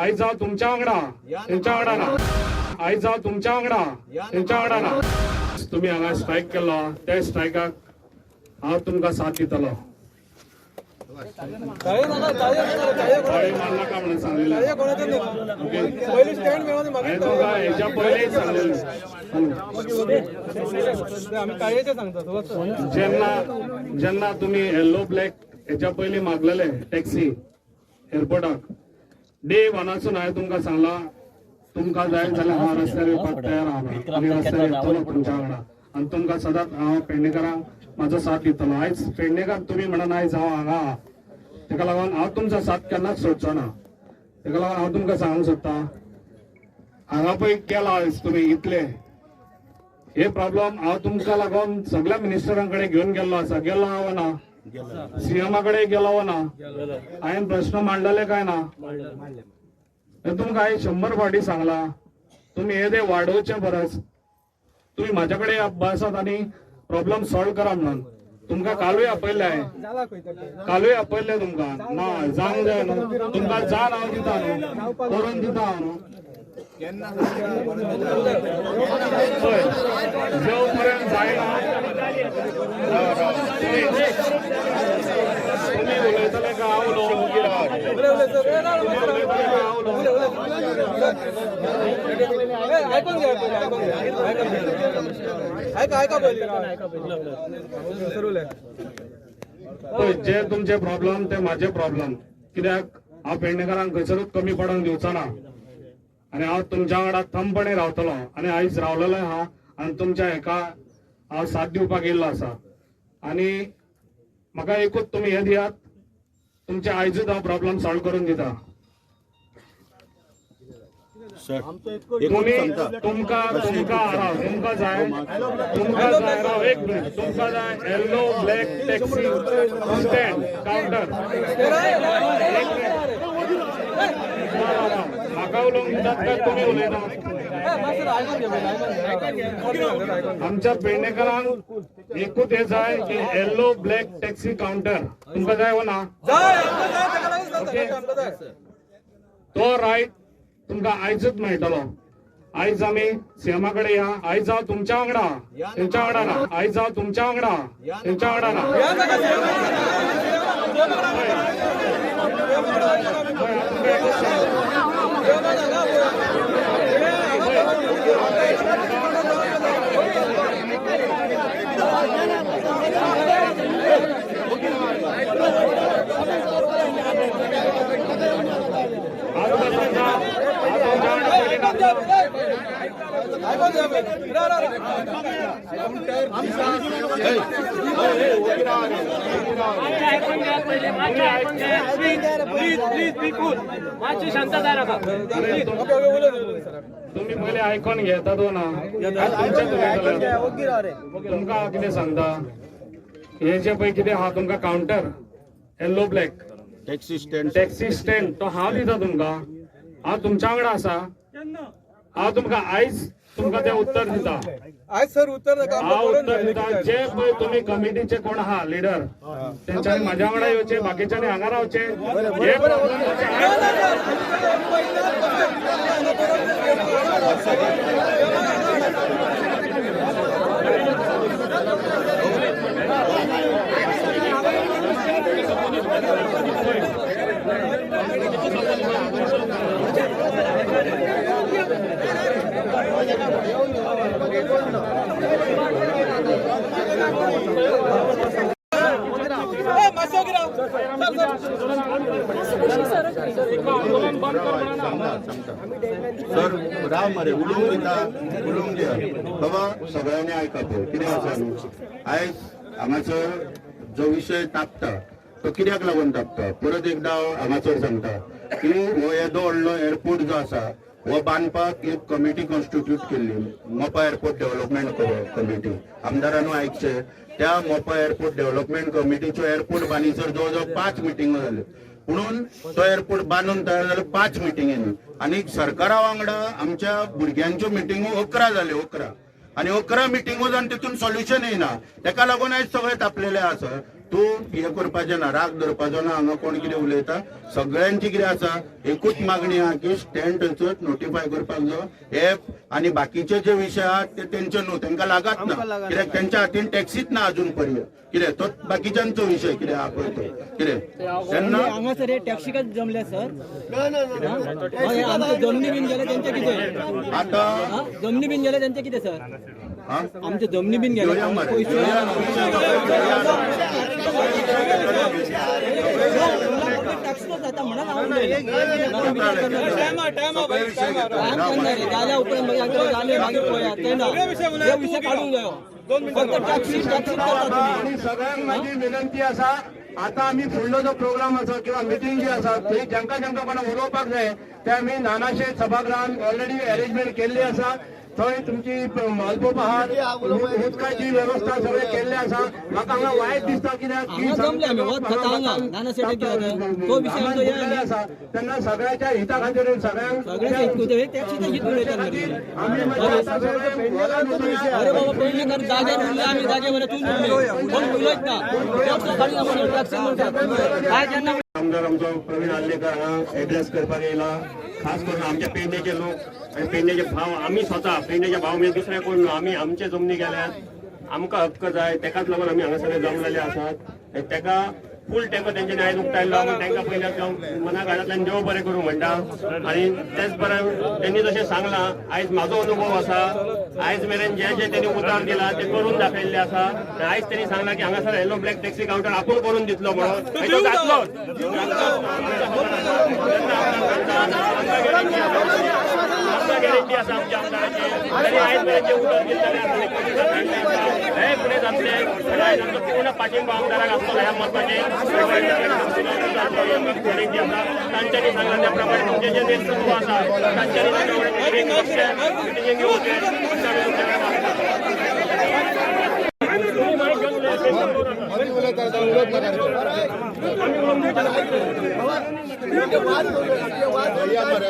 आयज हांव तुमच्या वांगडा तेंच्या वांगडा ना आयज हांव तुमच्या वांगडा तेंच्या वांगडा ना तुम्ही हांगा स्ट्रायक केलो त्या स्ट्रायकाक हांव तुमकां साथ दितलो ताळी मारनाका म्हणून सांगलेलें हांवें तुमकां हेच्या पयलींच सांगलेलें जेन्ना तुम्ही येल्लो ब्लॅक हेच्या पयलीं मागलेले टॅक्सी एअरपोर्टाक डे वनासून हांवें तुमकां सांगला तुमकां जाय जाल्यार हांव रस्त्यार येवपाक तयार आहा आनी रस्त्यार येतलो तुमच्या वांगडा आनी तुमकां सदांच हांव पेडणेकरांक म्हाजो साथ दितलो आयज पेडणेकार तुमी म्हणून आयज हांव हांगा आहा तेका लागून हांव तुमचो साथ केन्नाच सोडचो ना तेका लागून हांव तुमकां सांगूंक सोदतां हांगा पळय केला आयज तुमी इतले हे प्रॉब्लेम हांव तुमकां लागून सगळ्या मिनिस्टरां कडेन घेवन गेल्लो आसा गेलो हांव ना सीएमा कडेन गेलो ना हांवें प्रश्न मांडलेले काय ना तुमकां हांवें 100 फावटी सांगला तुम्ही हे वाडोवचे परस तुम्ही माझ्या कडेन बसात आनी प्रॉब्लेम सॉल्व करा म्हणून तुमकां कालूय आपयले कालूय आपयले तुमकां ना जावंक जाय न्हू तुमकां जाण हांव दिता न्हू करून दिता हांव न्हू जो पर्यंत जायना तुम्ही उलयतले का हांव जे तुमचे प्रॉब्लेम ते माझे प्रॉब्लेम कित्याक हांव पेडणेकारांक खंयसरूच कमी पडोवन दिवचो ना आनी हांव तुमच्या वांगडा थमपणे रावतलो आनी आयज रावलेलो आहा आनी तुमच्या हेका हांव साथ दिवपाक येयल्लो आसा आनी म्हाका एकूच तुमी हे दियात तुमचे आयजूच हांव प्रॉब्लेम सॉल्व करून दिता तुम्ही तुमकां जाय राव एक मिनिट तुमकां जाय येल्लो ब्लॅक टॅक्सी काउंटर म्हाका उलोवंक दितात काय तुमी उलयता आमच्या पेडणेकरांक एकूच हे जाय की येल्लो ब्लॅक टॅक्सी काउंटर तुमकां जाय हो ना तो रायट तुमकां आयजूच मेळटलो आयज आमी सीएमा कडेन या आयज हांव तुमच्या वांगडा तेंच्या वांगडा ना आयज हांव तुमच्या वांगडा तेंच्या वांगडा ना तुम्ही पहिले आयकून घेतात ना तुमकां कितें सांगता हे जे पळय कितें आहा तुमकां counter yellow black taxi stand तो हांव दिता तुमकां हांव तुमच्या वांगडा आसा हांव तुमकां आयज तुमकां तें उत्तर दिता आज सर उत्तर हांव उत्तर दिता जे पळय तुमी कमिटीचे कोण आहा लिडर तेंच्यांनी म्हाज्या वांगडा येवचे बाकीच्यांनी हांगा रावचे हे सर राव मरे उलोवंक दिया बाबा सगळ्यांनी आयकप कितें आसा न्हू आयज हांगासर जो विशय तापता तो कित्याक लागून तापता परत एकदां हांगासर सांगता की हो येदो व्हडलो एअरपोर्ट जो आसा हो बांदपाक एक कमिटी कॉन्स्टिट्यूट केल्ली मोपा एअरपोर्ट डेव्हलपमेंट कमिटी आमदारांनी आयकचे त्या मोपा एअरपोर्ट डेव्हलपमेंट कमिटीच्यो एअरपोर्ट बांदीसर जवळ जवळ 5 मिटिंगो जाल्यो म्हणून तो एअरपोर्ट बांदून तयार जालो 5 मिटिंगेनी आनी सरकारा वांगडा आमच्या भुरग्यांच्यो मिटिंगो 11 जाल्यो 11 आनी 11 मिटिंगो जावन तितून सोल्युशन येयना तेका लागून आयज सगळे तापलेले आसा तूं हे करपाचें ना, राग धरपाचो ना. हांगा कोण कितें उलयता, सगळ्यांची कितें आसा, एकूच मागणी आहा की स्टँड थंयसर नोटिफाय करपाक जाय. हे आनी बाकीचे जे विशय आहात ते तेंचे न्हू, तांकां लागत ना, कित्याक तेंच्या हातीन टॅक्सीच ना अजून पर्यंत. कितें तो बाकीच्यांचो विशय कितें आहा पळय तो कितें तेन्ना हांगासर हे टॅक्सीकच जमले सर. आमचे जमनी बीन गेले त्यांचे कितें, आता जमनी बीन गेले त्यांचे कितें सर, हा आमचे जमनी बीन गेले घेऊया मरे. टॅक्सीच आता म्हणून जाल्या उपरांत जाले मागीर पळया ते ना हे विषय काढूंक जायो. फक्त टॅक्सी टॅक्सी करता आणि सगळ्यांक माझी विनंती असा, आता आम्ही फुडलो जो प्रोग्राम आसा किंवा मिटींग जी आसा थंय ज्यांका ज्यांका कोणा उलोवपाक जाय ते आमी नानाशे सभागृहान ऑलरेडी अरेंजमेंट केल्ली आसा. थंय तुमची मालपोप आहात, उदकाची व्यवस्था सगळे केल्ले आसा. म्हाका हांगा वायट दिसता कित्याक हांगा जमले आमी वत खाता हांगा नाना शेटे तो विषय आमचो हे आनी आसा तेन्ना सगळ्याच्या हिता खातीर सगळ्यांक सगळ्यांचे हित करता टॅक्सीचे हित उलयतात मागीर. आमी मागीर आतां सगळे वोलान उलयया. अरे बाबा पयलीं कर जाग्यार उरले आमी जागे बरे तूं उरले कोण उलयत ना टॅक्सी काढून आमी टॅक्सी म्हणटा काय केन्ना आमदार आमचो प्रवीण आल्लेकर हांगा एड्रेस करपाक येयला. खास करून आमच्या पेडणेचे लोक आनी पेडणेचे भाव, आमी स्वता पेडणेचे भाव म्हणजे दुसरे कोण न्हू, आमी आमचे जमनी गेल्यात, आमकां हक्क जाय, तेकाच लागून आमी हांगासर जमलेले आसात. आनी तेका फूल तेंको तेंच्यानी आयज उक्तायल्लो. आमी तेंकां पयल्यार जावन मना घाटांतल्यान देव बरें करूं म्हणटा. आनी तेच बरें तेंनी जशें सांगलां, आयज म्हाजो अनुभव आसा, आयज मेरेन जे जे तेणी उतर दिला ते करून दाखयल्ले आसा. आनी आयज तेणी सांगला की हांगासर येलो ब्लॅक टॅक्सी कावंटर आपूण करून दितलो म्हणून. आनी तो जातलो. गॅरंटी आसा आमच्या आमदाराची. तरी आयज मेरेन जे उतर दिल्ले हे फुडें जातले. आनी आयज आमचो पूर्ण पाठिंबा आमदाराक आसतलो ह्या मताचेर. गॅरंटी आसा. तांच्यांनी सांगला त्या प्रमाणे तुमचे जे नेतृत्व आसा तांच्यांनी ताच्या फुडें मिटिंगेक येवचे. या मरे.